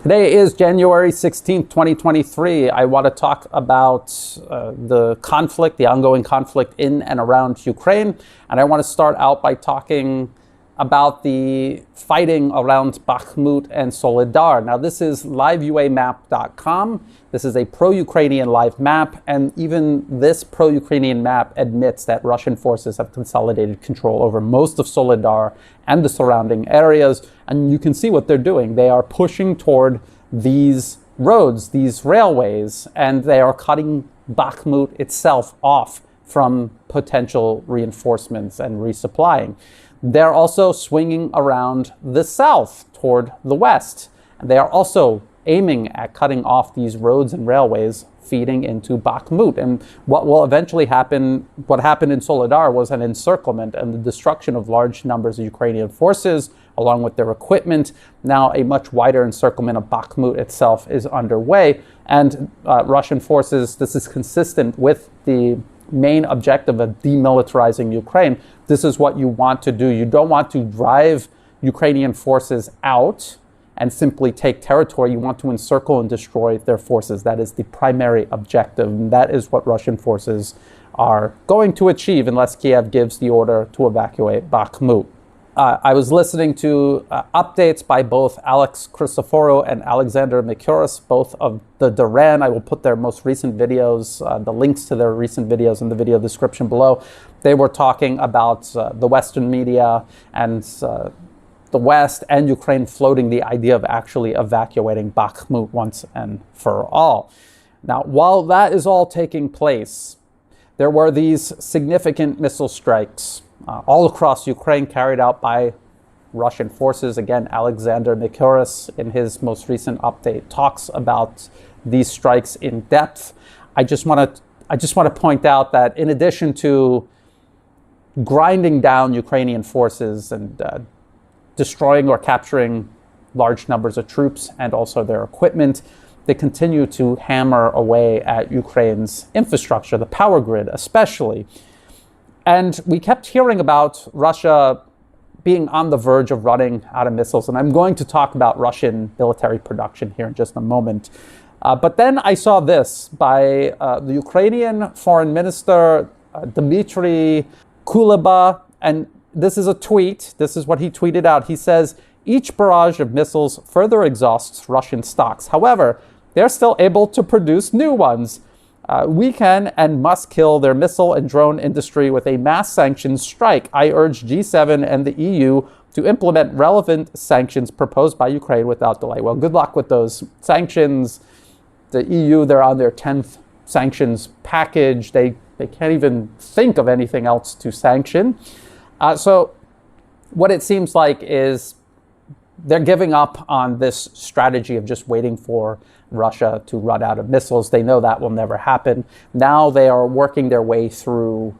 Today is January 16th, 2023. I want to talk about the conflict, the ongoing conflict in and around Ukraine. And I want to start out by talking about the fighting around Bakhmut and Soledar. Now, this is liveuamap.com. This is a pro-Ukrainian live map, and even this pro-Ukrainian map admits that Russian forces have consolidated control over most of Soledar and the surrounding areas. And you can see what they're doing. They are pushing toward these roads, these railways, and they are cutting Bakhmut itself off from potential reinforcements and resupplying. They're also swinging around the south toward the west. And they are also aiming at cutting off these roads and railways feeding into Bakhmut. And what will eventually happen, what happened in Soledar was an encirclement and the destruction of large numbers of Ukrainian forces, along with their equipment. Now a much wider encirclement of Bakhmut itself is underway. And Russian forces, this is consistent with the main objective of demilitarizing Ukraine. This is what you want to do. You don't want to drive Ukrainian forces out and simply take territory. You want to encircle and destroy their forces. That is the primary objective. And that is what Russian forces are going to achieve unless Kiev gives the order to evacuate Bakhmut. I was listening to updates by both Alex Christoforou and Alexander Mikuras, both of the Duran. I will put their most recent videos, the links to their recent videos in the video description below. They were talking about the Western media and the West and Ukraine floating the idea of actually evacuating Bakhmut once and for all. Now, while that is all taking place, there were these significant missile strikes all across Ukraine carried out by Russian forces. Again, Alexander Mikuras, in his most recent update, talks about these strikes in depth. I just want to point out that in addition to grinding down Ukrainian forces and destroying or capturing large numbers of troops and also their equipment, they continue to hammer away at Ukraine's infrastructure, the power grid especially. And we kept hearing about Russia being on the verge of running out of missiles. And I'm going to talk about Russian military production here in just a moment. But then I saw this by the Ukrainian Foreign Minister, Dmitry Kuleba. And this is a tweet. This is what he tweeted out. He says, each barrage of missiles further exhausts Russian stocks. However, they're still able to produce new ones. We can and must kill their missile and drone industry with a mass sanctions strike. I urge G7 and the EU to implement relevant sanctions proposed by Ukraine without delay. Well, good luck with those sanctions. The EU, they're on their 10th sanctions package. They can't even think of anything else to sanction. So what it seems like is they're giving up on this strategy of just waiting for Russia to run out of missiles. They know that will never happen. Now they are working their way through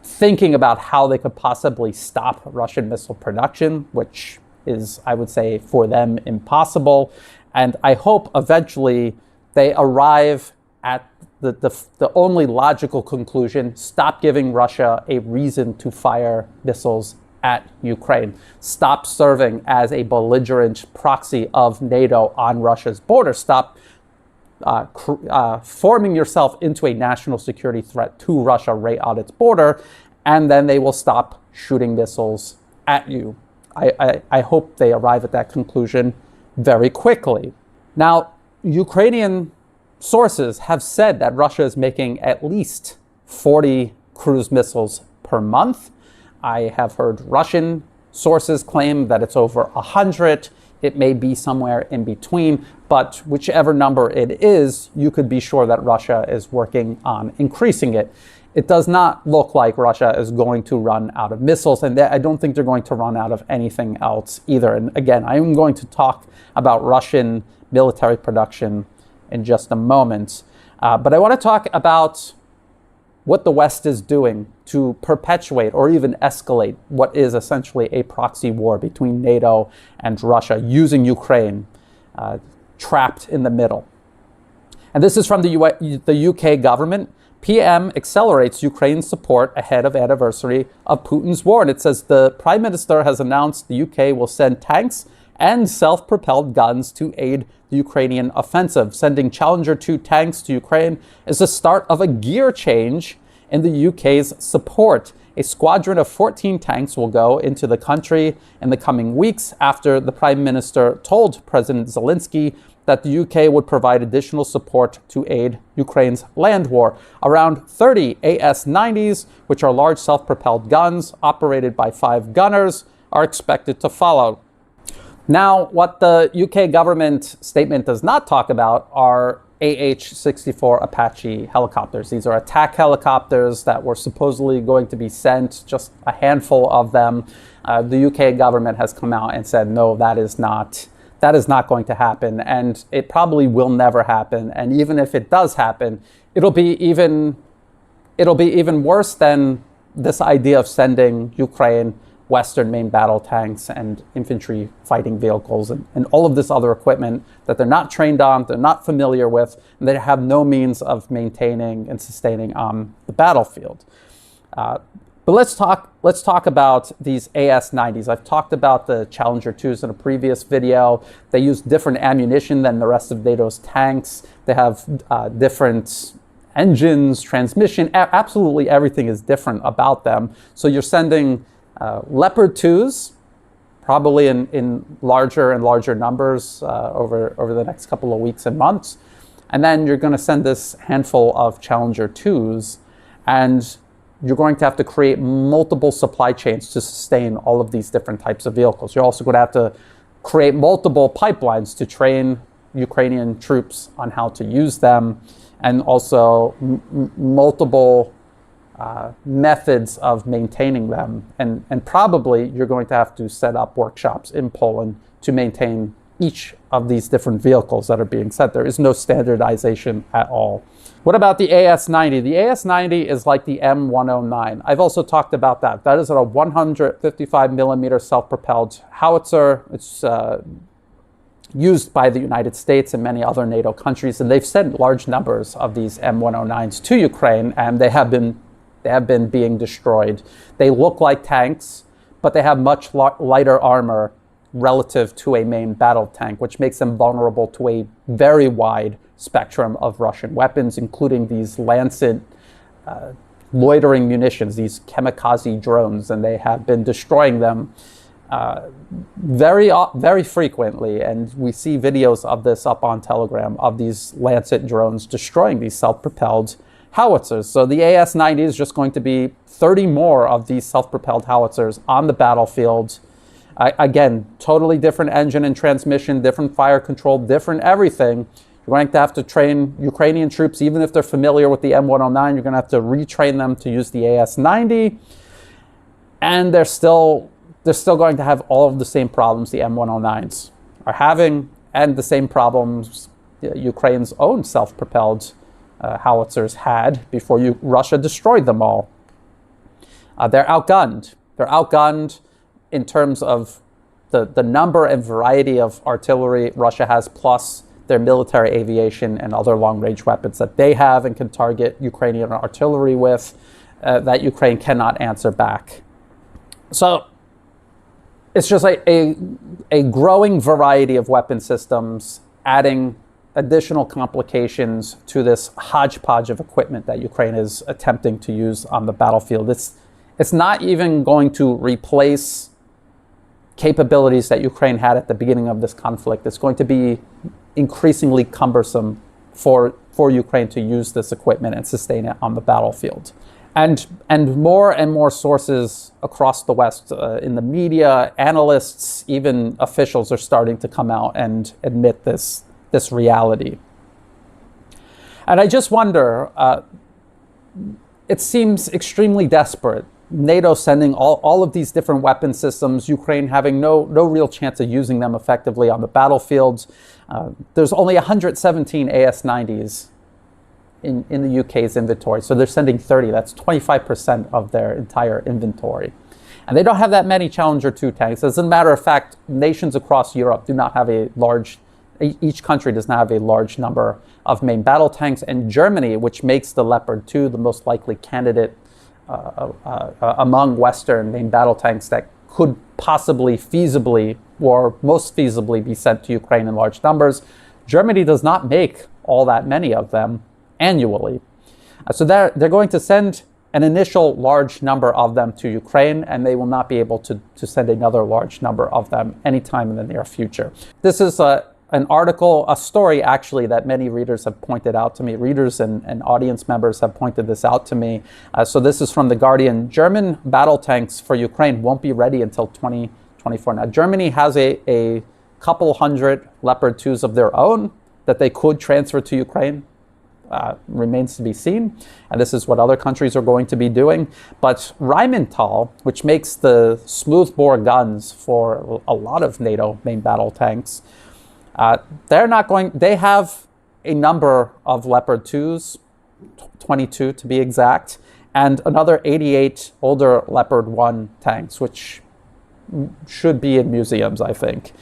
thinking about how they could possibly stop Russian missile production, which is, I would say, for them impossible. And I hope eventually they arrive at the only logical conclusion: stop giving Russia a reason to fire missiles at Ukraine. Stop serving as a belligerent proxy of NATO on Russia's border. Stop forming yourself into a national security threat to Russia right on its border, and then they will stop shooting missiles at you. I hope they arrive at that conclusion very quickly. Now, Ukrainian sources have said that Russia is making at least 40 cruise missiles per month. I have heard Russian sources claim that it's over 100. It may be somewhere in between, but whichever number it is, you could be sure that Russia is working on increasing it. It does not look like Russia is going to run out of missiles, and I don't think they're going to run out of anything else either. And again, I'm going to talk about Russian military production in just a moment. But I want to talk about what the West is doing to perpetuate or even escalate what is essentially a proxy war between NATO and Russia, using Ukraine trapped in the middle. And this is from the UK government. PM accelerates Ukraine's support ahead of anniversary of Putin's war. And it says the Prime Minister has announced the UK will send tanks and self-propelled guns to aid the Ukrainian offensive. Sending Challenger 2 tanks to Ukraine is the start of a gear change in the UK's support. A squadron of 14 tanks will go into the country in the coming weeks after the Prime Minister told President Zelensky that the UK would provide additional support to aid Ukraine's land war. Around 30 AS-90s, which are large self-propelled guns operated by 5 gunners, are expected to follow. Now, what the UK government statement does not talk about are AH-64 Apache helicopters. These are attack helicopters that were supposedly going to be sent, just a handful of them. The UK government has come out and said, no, that is not going to happen, and it probably will never happen. And even if it does happen, it'll be even worse than this idea of sending Ukraine Western main battle tanks and infantry fighting vehicles and all of this other equipment that they're not trained on, they're not familiar with, and they have no means of maintaining and sustaining on the battlefield. But let's talk about these AS-90s. I've talked about the Challenger 2s in a previous video. They use different ammunition than the rest of NATO's tanks. They have different engines, transmission, absolutely everything is different about them. So you're sending Leopard 2s, probably in larger and larger numbers over the next couple of weeks and months. And then you're going to send this handful of Challenger 2s, and you're going to have to create multiple supply chains to sustain all of these different types of vehicles. You're also going to have to create multiple pipelines to train Ukrainian troops on how to use them, and also multiple methods of maintaining them. And probably you're going to have to set up workshops in Poland to maintain each of these different vehicles that are being sent. There is no standardization at all. What about the AS-90? The AS-90 is like the M109. I've also talked about that. That is a 155 millimeter self-propelled howitzer. It's used by the United States and many other NATO countries, and they've sent large numbers of these M109s to Ukraine, and they have been being destroyed. They look like tanks, but they have much lighter armor relative to a main battle tank, which makes them vulnerable to a very wide spectrum of Russian weapons, including these Lancet loitering munitions, these kamikaze drones, and they have been destroying them very frequently. And we see videos of this up on Telegram, of these Lancet drones destroying these self-propelled howitzers. So the AS-90 is just going to be 30 more of these self-propelled howitzers on the battlefield. Again, totally different engine and transmission, different fire control, different everything. You're going to have to train Ukrainian troops, even if they're familiar with the M109, you're going to have to retrain them to use the AS-90. And they're still going to have all of the same problems the M109s are having, and the same problems Ukraine's own self-propelled howitzers had before Russia destroyed them all. They're outgunned. They're outgunned in terms of the number and variety of artillery Russia has, plus their military aviation and other long-range weapons that they have and can target Ukrainian artillery with, that Ukraine cannot answer back. So it's just a growing variety of weapon systems, adding additional complications to this hodgepodge of equipment that Ukraine is attempting to use on the battlefield. It's not even going to replace capabilities that Ukraine had at the beginning of this conflict. It's going to be increasingly cumbersome for Ukraine to use this equipment and sustain it on the battlefield. And more sources across the West, in the media, analysts, even officials are starting to come out and admit this reality. And I just wonder, it seems extremely desperate. NATO sending all of these different weapon systems, Ukraine having no real chance of using them effectively on the battlefields. There's only 117 AS-90s in the UK's inventory, so they're sending 30. That's 25% of their entire inventory. And they don't have that many Challenger 2 tanks. As a matter of fact, nations across Europe do not have each country does not have a large number of main battle tanks. And Germany, which makes the Leopard 2 the most likely candidate among Western main battle tanks that could possibly, feasibly or most feasibly be sent to Ukraine in large numbers. Germany does not make all that many of them annually. So they're going to send an initial large number of them to Ukraine, and they will not be able to send another large number of them anytime in the near future. This is an article, a story actually, that many readers have pointed out to me. Readers and audience members have pointed this out to me. So this is from The Guardian. German battle tanks for Ukraine won't be ready until 2024. Now, Germany has a couple hundred Leopard 2s of their own that they could transfer to Ukraine. Remains to be seen, and this is what other countries are going to be doing. But Rheinmetall, which makes the smoothbore guns for a lot of NATO main battle tanks, they have a number of Leopard 2s, 22 to be exact, and another 88 older Leopard 1 tanks, which should be in museums, I think.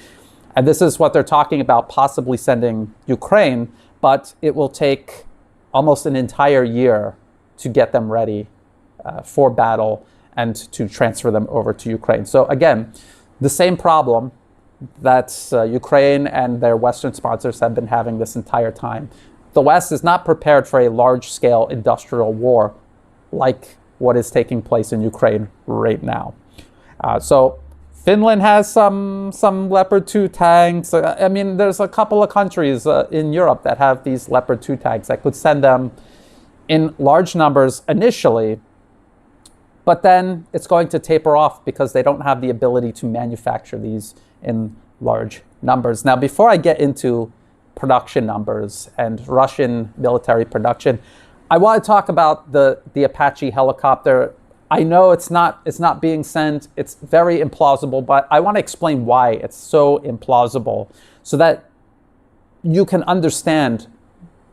And this is what they're talking about possibly sending Ukraine, but it will take almost an entire year to get them ready for battle and to transfer them over to Ukraine. So again, the same problem that Ukraine and their Western sponsors have been having this entire time. The West is not prepared for a large-scale industrial war like what is taking place in Ukraine right now. So Finland has some Leopard 2 tanks. I mean, there's a couple of countries in Europe that have these Leopard 2 tanks that could send them in large numbers initially, but then it's going to taper off because they don't have the ability to manufacture these in large numbers. Now, before I get into production numbers and Russian military production, I want to talk about the Apache helicopter. I know it's not being sent. It's very implausible, but I want to explain why it's so implausible so that you can understand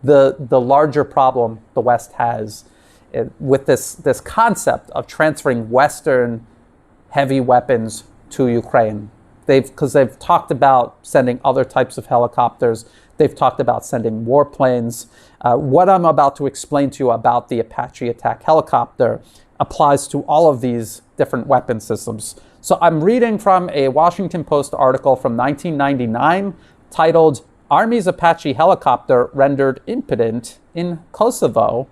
the larger problem the West has with this concept of transferring Western heavy weapons to Ukraine. Because they've talked about sending other types of helicopters. They've talked about sending warplanes. What I'm about to explain to you about the Apache attack helicopter applies to all of these different weapon systems. So I'm reading from a Washington Post article from 1999 titled "Army's Apache Helicopter Rendered Impotent in Kosovo."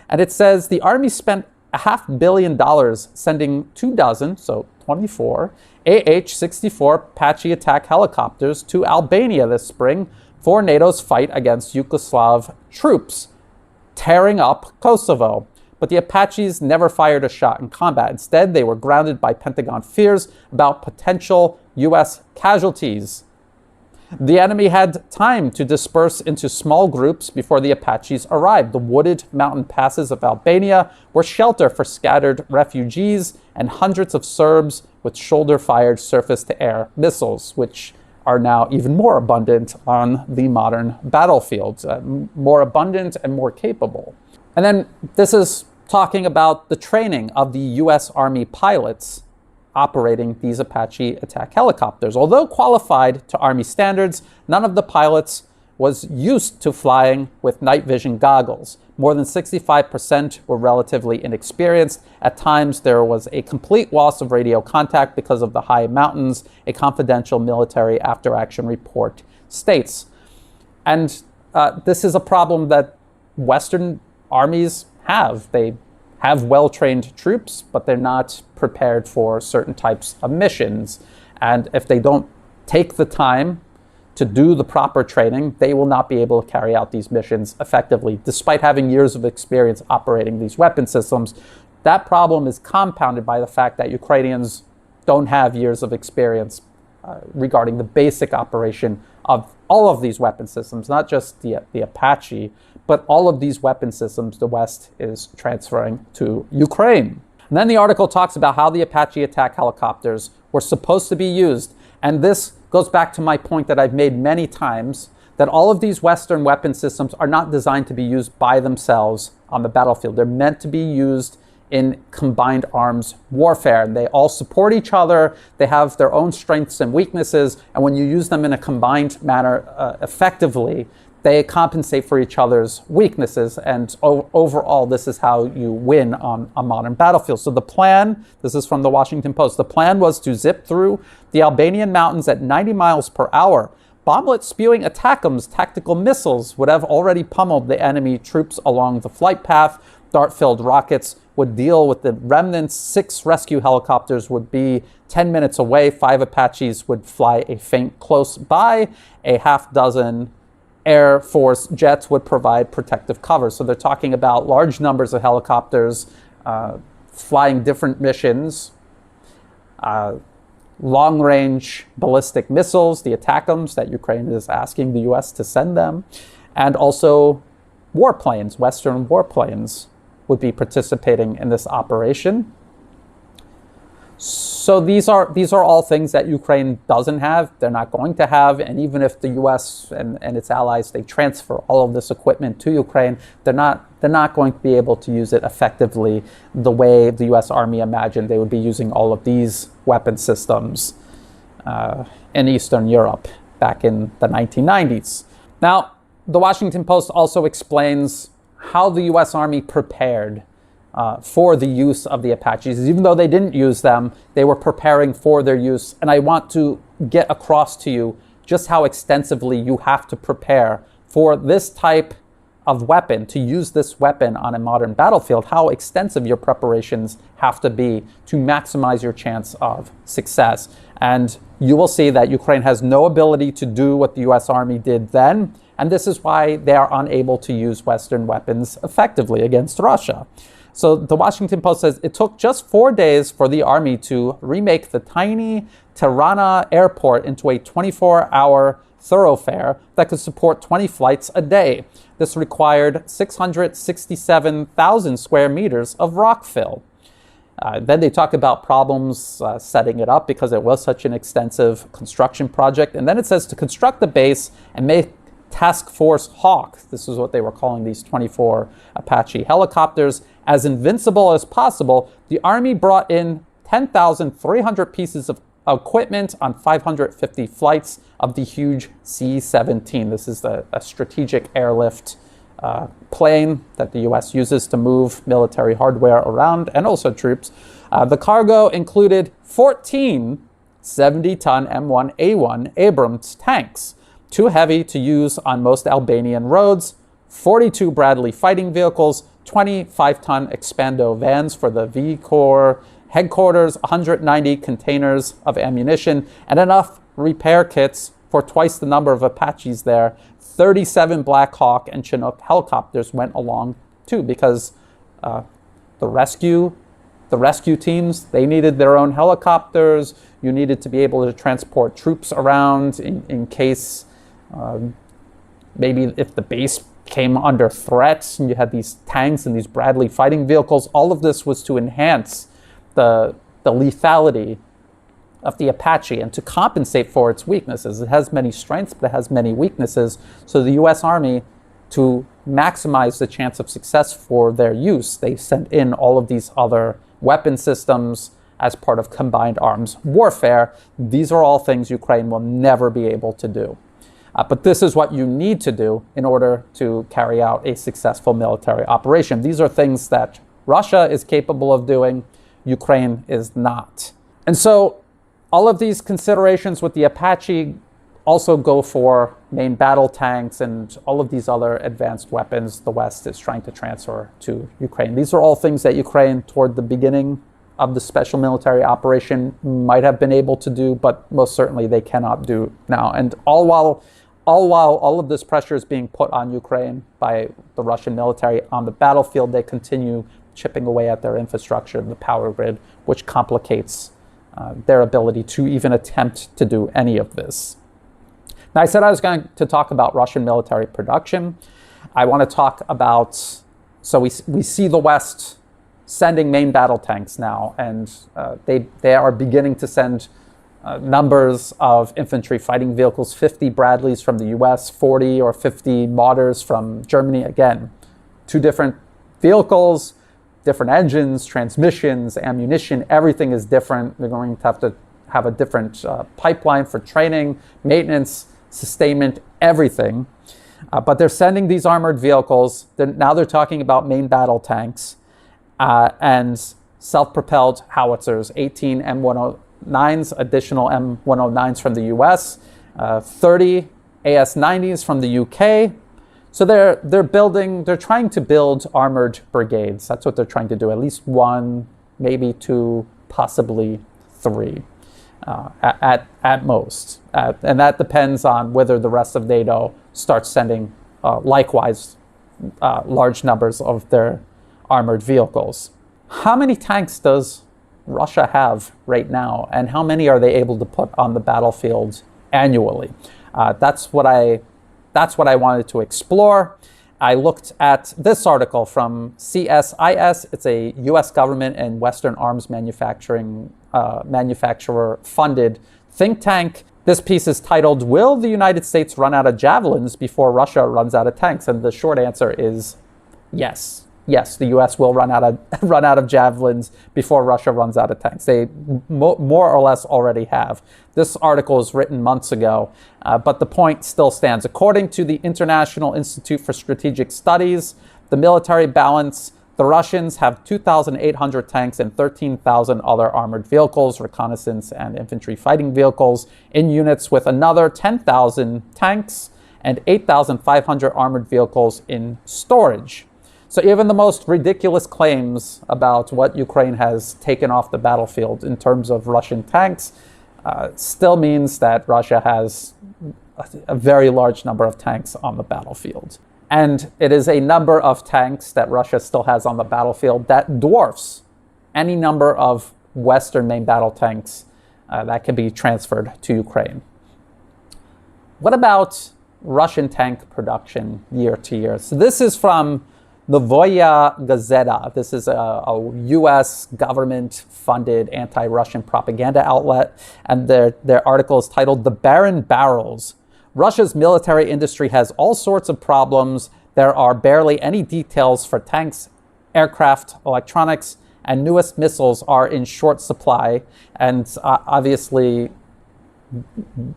And it says the Army spent $500 million sending 24, so 24, AH-64 Apache attack helicopters to Albania this spring for NATO's fight against Yugoslav troops tearing up Kosovo. But the Apaches never fired a shot in combat. Instead, they were grounded by Pentagon fears about potential U.S. casualties. The enemy had time to disperse into small groups before the Apaches arrived. The wooded mountain passes of Albania were shelter for scattered refugees and hundreds of Serbs with shoulder-fired surface-to-air missiles, which are now even more abundant on the modern battlefields, more abundant and more capable. And then this is talking about the training of the U.S. Army pilots operating these Apache attack helicopters. Although qualified to Army standards, none of the pilots was used to flying with night vision goggles. More than 65% were relatively inexperienced. At times, there was a complete loss of radio contact because of the high mountains, a confidential military after-action report states. And this is a problem that Western armies have. They have well-trained troops, but they're not prepared for certain types of missions. And if they don't take the time to do the proper training, they will not be able to carry out these missions effectively, despite having years of experience operating these weapon systems. That problem is compounded by the fact that Ukrainians don't have years of experience regarding the basic operation of all of these weapon systems, not just the Apache, but all of these weapon systems the West is transferring to Ukraine. And then the article talks about how the Apache attack helicopters were supposed to be used. And this goes back to my point that I've made many times, that all of these Western weapon systems are not designed to be used by themselves on the battlefield. They're meant to be used in combined arms warfare. And they all support each other. They have their own strengths and weaknesses. And when you use them in a combined manner effectively, they compensate for each other's weaknesses, and overall, this is how you win on a modern battlefield. So the plan, this is from the Washington Post, the plan was to zip through the Albanian mountains at 90 miles per hour. Bomblet-spewing ATACMS tactical missiles would have already pummeled the enemy troops along the flight path. Dart-filled rockets would deal with the remnants. 6 rescue helicopters would be 10 minutes away. 5 Apaches would fly a feint close by. A half dozen Air Force jets would provide protective cover. So they're talking about large numbers of helicopters flying different missions, long-range ballistic missiles, the ATACMS that Ukraine is asking the U.S. to send them, and also warplanes, Western warplanes would be participating in this operation. So these are all things that Ukraine doesn't have, they're not going to have, and even if the U.S. and its allies, they transfer all of this equipment to Ukraine, they're not going to be able to use it effectively the way the U.S. Army imagined they would be using all of these weapon systems in Eastern Europe back in the 1990s. Now, the Washington Post also explains how the U.S. Army prepared for the use of the Apaches. Even though they didn't use them, they were preparing for their use. And I want to get across to you just how extensively you have to prepare for this type of weapon, to use this weapon on a modern battlefield, how extensive your preparations have to be to maximize your chance of success. And you will see that Ukraine has no ability to do what the U.S. Army did then, and this is why they are unable to use Western weapons effectively against Russia. So the Washington Post says it took just 4 days for the Army to remake the tiny Tirana airport into a 24-hour thoroughfare that could support 20 flights a day. This required 667,000 square meters of rock fill. Then they talk about problems setting it up because it was such an extensive construction project. And then it says to construct the base and make Task Force Hawk, this is what they were calling these 24 Apache helicopters, as invincible as possible, the Army brought in 10,300 pieces of equipment on 550 flights of the huge C-17. This is a strategic airlift plane that the U.S. uses to move military hardware around and also troops. The cargo included 14 70-ton M1A1 Abrams tanks, too heavy to use on most Albanian roads, 42 Bradley fighting vehicles, 25-ton Expando vans for the V Corps headquarters, 190 containers of ammunition, and enough repair kits for twice the number of Apaches there. 37 Black Hawk and Chinook helicopters went along too, because the rescue teams, they needed their own helicopters. You needed to be able to transport troops around in case maybe if the base came under threat, and you had these tanks and these Bradley fighting vehicles. All of this was to enhance the lethality of the Apache and to compensate for its weaknesses. It has many strengths, but it has many weaknesses. So the U.S. Army, to maximize the chance of success for their use, they sent in all of these other weapon systems as part of combined arms warfare. These are all things Ukraine will never be able to do. But this is what you need to do in order to carry out a successful military operation. These are things that Russia is capable of doing, Ukraine is not. And so all of these considerations with the Apache also go for main battle tanks and all of these other advanced weapons the West is trying to transfer to Ukraine. These are all things that Ukraine, toward the beginning of the special military operation, might have been able to do, but most certainly they cannot do now. And all while all of this pressure is being put on Ukraine by the Russian military on the battlefield, they continue chipping away at their infrastructure, the power grid, which complicates their ability to even attempt to do any of this. Now, I said I was going to talk about Russian military production. I want to talk about, so we see the West sending main battle tanks now, and they are beginning to send numbers of infantry fighting vehicles, 50 Bradleys from the US, 40 or 50 Marders from Germany. Again, two different vehicles, different engines, transmissions, ammunition, everything is different. They're going to have a different pipeline for training, maintenance, sustainment, everything. But they're sending these armored vehicles. Now they're talking about main battle tanks and self-propelled howitzers, 18 M109s, additional M109s from the US, 30 AS-90s from the UK. So they're trying to build armored brigades. That's what they're trying to do. At least one, maybe two, possibly three at most. And that depends on whether the rest of NATO starts sending likewise large numbers of their armored vehicles. How many tanks does Russia have right now, and how many are they able to put on the battlefield annually? That's what I wanted to explore. I looked at this article from CSIS. It's a U.S. government and Western arms manufacturer-funded think tank. This piece is titled, "Will the United States run out of javelins before Russia runs out of tanks?" And the short answer is yes. Yes, the U.S. will run out of javelins before Russia runs out of tanks. They more or less already have. This article was written months ago, but the point still stands. According to the International Institute for Strategic Studies, the military balance, the Russians have 2,800 tanks and 13,000 other armored vehicles, reconnaissance and infantry fighting vehicles, in units with another 10,000 tanks and 8,500 armored vehicles in storage. So even the most ridiculous claims about what Ukraine has taken off the battlefield in terms of Russian tanks still means that Russia has a very large number of tanks on the battlefield. And it is a number of tanks that Russia still has on the battlefield that dwarfs any number of Western main battle tanks that can be transferred to Ukraine. What about Russian tank production year to year? So this is from Novaya Gazeta. This is a U.S. government-funded anti-Russian propaganda outlet, and their article is titled "The Barren Barrels. Russia's military industry has all sorts of problems. There are barely any details for tanks, aircraft, electronics, and newest missiles are in short supply." And obviously,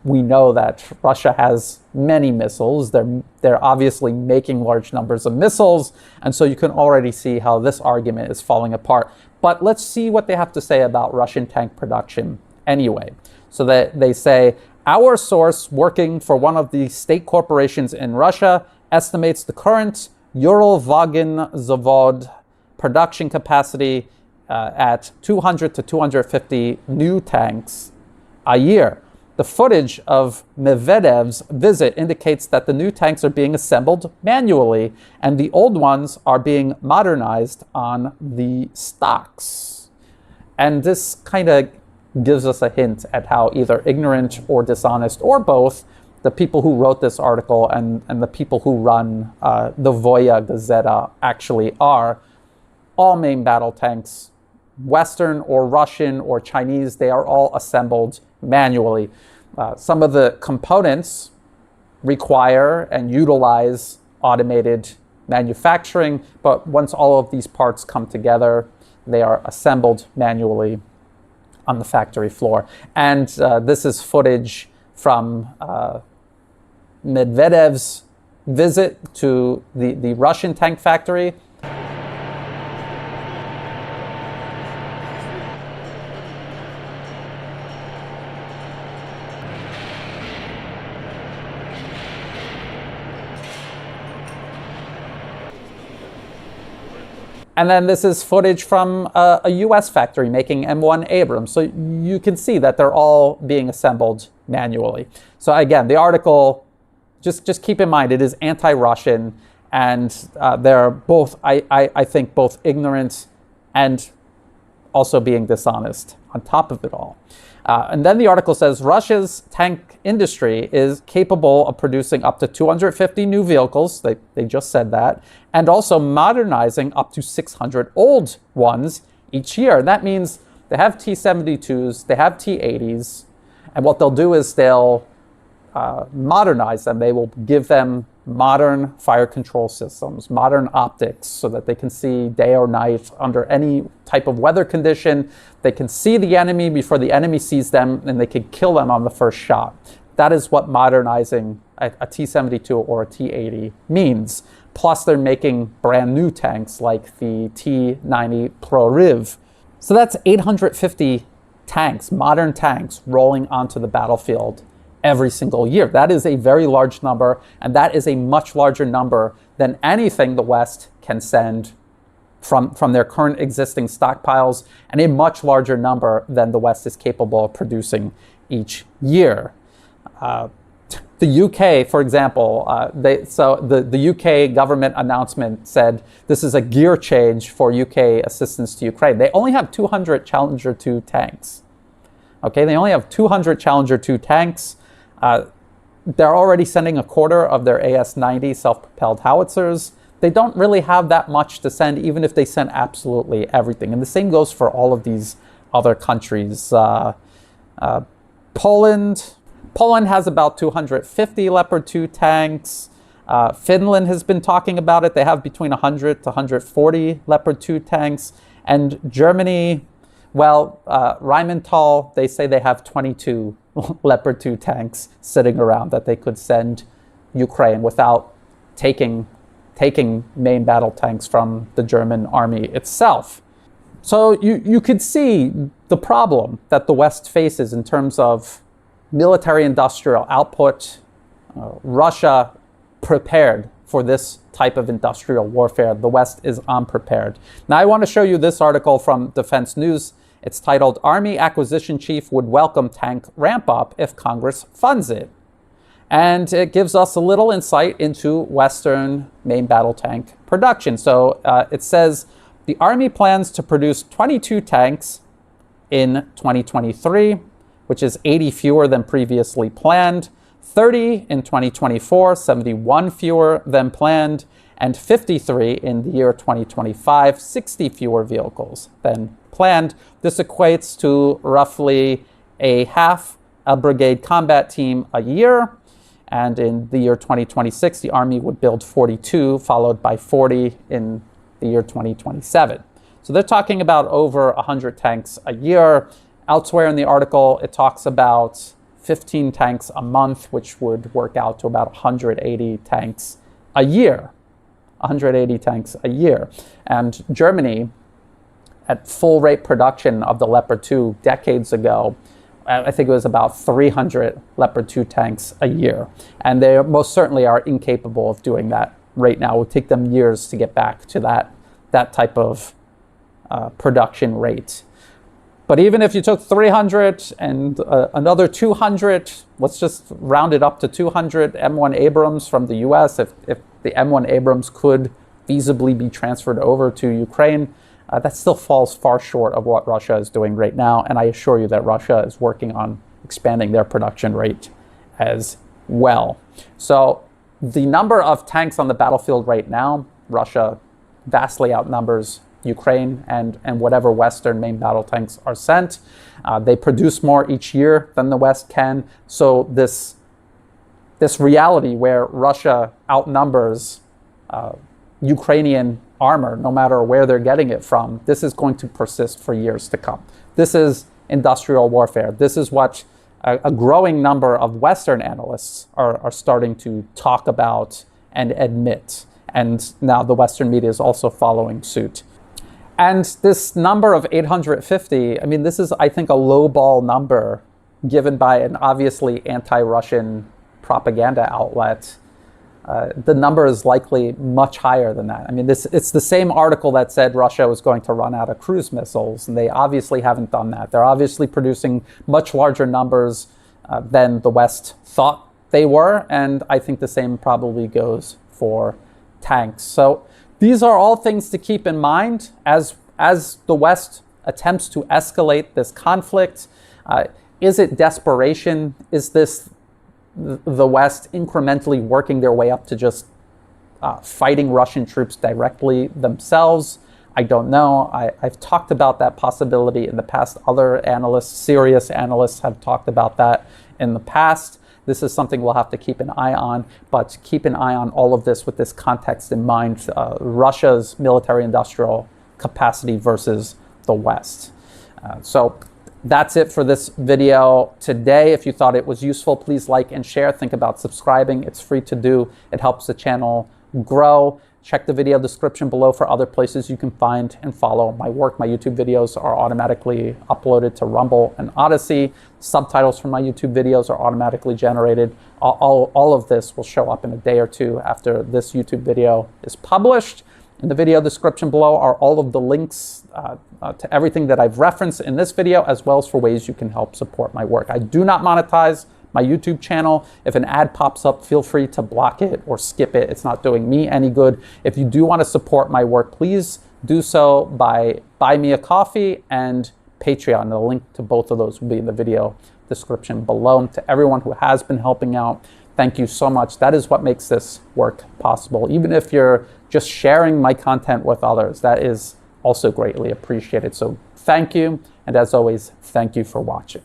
we know that Russia has many missiles. They're obviously making large numbers of missiles, and so you can already see how this argument is falling apart. But let's see what they have to say about Russian tank production anyway. So they say, "Our source working for one of the state corporations in Russia estimates the current Uralvagen Zavod production capacity at 200 to 250 new tanks a year. The footage of Medvedev's visit indicates that the new tanks are being assembled manually and the old ones are being modernized on the stocks." And this kind of gives us a hint at how either ignorant or dishonest, or both, the people who wrote this article and the people who run the Novaya Gazeta actually are. All main battle tanks, Western or Russian or Chinese, they are all assembled manually. Some of the components require and utilize automated manufacturing, but once all of these parts come together, they are assembled manually on the factory floor. And this is footage from Medvedev's visit to the Russian tank factory. And then this is footage from a US factory making M1 Abrams. So you can see that they're all being assembled manually. So again, the article, just keep in mind, it is anti-Russian, and they're both, I think, both ignorant and also being dishonest on top of it all. And then the article says Russia's tank industry is capable of producing up to 250 new vehicles. They just said that. And also modernizing up to 600 old ones each year. And that means they have T-72s, they have T-80s. And what they'll do is they'll modernize them. They will give them modern fire control systems, modern optics, so that they can see day or night under any type of weather condition. They can see the enemy before the enemy sees them, and they can kill them on the first shot. That is what modernizing a T-72 or a T-80 means. Plus, they're making brand new tanks like the T-90 Proriv. So that's 850 tanks, modern tanks, rolling onto the battlefield every single year. That is a very large number, and that is a much larger number than anything the West can send from their current existing stockpiles, and a much larger number than the West is capable of producing each year. The UK, for example, the UK government announcement said this is a gear change for UK assistance to Ukraine. They only have 200 Challenger 2 tanks. Okay, they only have 200 Challenger 2 tanks. They're already sending a quarter of their AS-90 self-propelled howitzers. They don't really have that much to send, even if they send absolutely everything. And the same goes for all of these other countries. Poland has about 250 Leopard 2 tanks. Finland has been talking about it. They have between 100 to 140 Leopard 2 tanks. And Germany, well, Rheinmetall, they say they have 22 Leopard 2 tanks sitting around that they could send Ukraine without taking main battle tanks from the German army itself. So you could see the problem that the West faces in terms of military industrial output. Russia prepared for this type of industrial warfare. The West is unprepared. Now I want to show you this article from Defense News. It's titled, Army Acquisition Chief Would Welcome Tank Ramp Up If Congress Funds It. And it gives us a little insight into Western main battle tank production. So it says, the Army plans to produce 22 tanks in 2023, which is 80 fewer than previously planned, 30 in 2024, 71 fewer than planned, and 53 in the year 2025, 60 fewer vehicles than planned. This equates to roughly a half a brigade combat team a year. And in the year 2026, the Army would build 42, followed by 40 in the year 2027. So they're talking about over 100 tanks a year. Elsewhere in the article, it talks about 15 tanks a month, which would work out to about 180 tanks a year. 180 tanks a year. And Germany, at full rate production of the Leopard 2 decades ago, I think it was about 300 Leopard 2 tanks a year. And they most certainly are incapable of doing that right now. It would take them years to get back to that type of production rate. But even if you took 300 and another 200, let's just round it up to 200 M1 Abrams from the US, if the M1 Abrams could feasibly be transferred over to Ukraine, that still falls far short of what Russia is doing right now. And I assure you that Russia is working on expanding their production rate as well. So the number of tanks on the battlefield right now, Russia vastly outnumbers Ukraine and whatever Western main battle tanks are sent. They produce more each year than the West can. So this reality where Russia outnumbers Ukrainian armor, no matter where they're getting it from, this is going to persist for years to come. This is industrial warfare. This is what a growing number of Western analysts are starting to talk about and admit. And now the Western media is also following suit. And this number of 850, I mean, this is, I think, a lowball number given by an obviously anti-Russian propaganda outlet. The number is likely much higher than that. I mean, it's the same article that said Russia was going to run out of cruise missiles, and they obviously haven't done that. They're obviously producing much larger numbers than the West thought they were, and I think the same probably goes for tanks. So these are all things to keep in mind as the West attempts to escalate this conflict. Is it desperation? Is this the West incrementally working their way up to just fighting Russian troops directly themselves? I don't know. I've talked about that possibility in the past. Other analysts, serious analysts, have talked about that in the past. This is something we'll have to keep an eye on, but keep an eye on all of this with this context in mind, Russia's military industrial capacity versus the West. So That's it for this video today. If you thought it was useful, please like and share. Think about subscribing. It's free to do. It helps the channel grow. Check the video description below for other places you can find and follow my work. My YouTube videos are automatically uploaded to Rumble and Odyssey. Subtitles for my YouTube videos are automatically generated. All of this will show up in a day or two after this YouTube video is published. In the video description below are all of the links to everything that I've referenced in this video, as well as for ways you can help support my work. I do not monetize my YouTube channel. If an ad pops up, feel free to block it or skip it. It's not doing me any good. If you do want to support my work, please do so by Buy Me a Coffee and Patreon. The link to both of those will be in the video description below. To everyone who has been helping out, thank you so much. That is what makes this work possible. Even if you're just sharing my content with others, that is also greatly appreciated. So thank you. And as always, thank you for watching.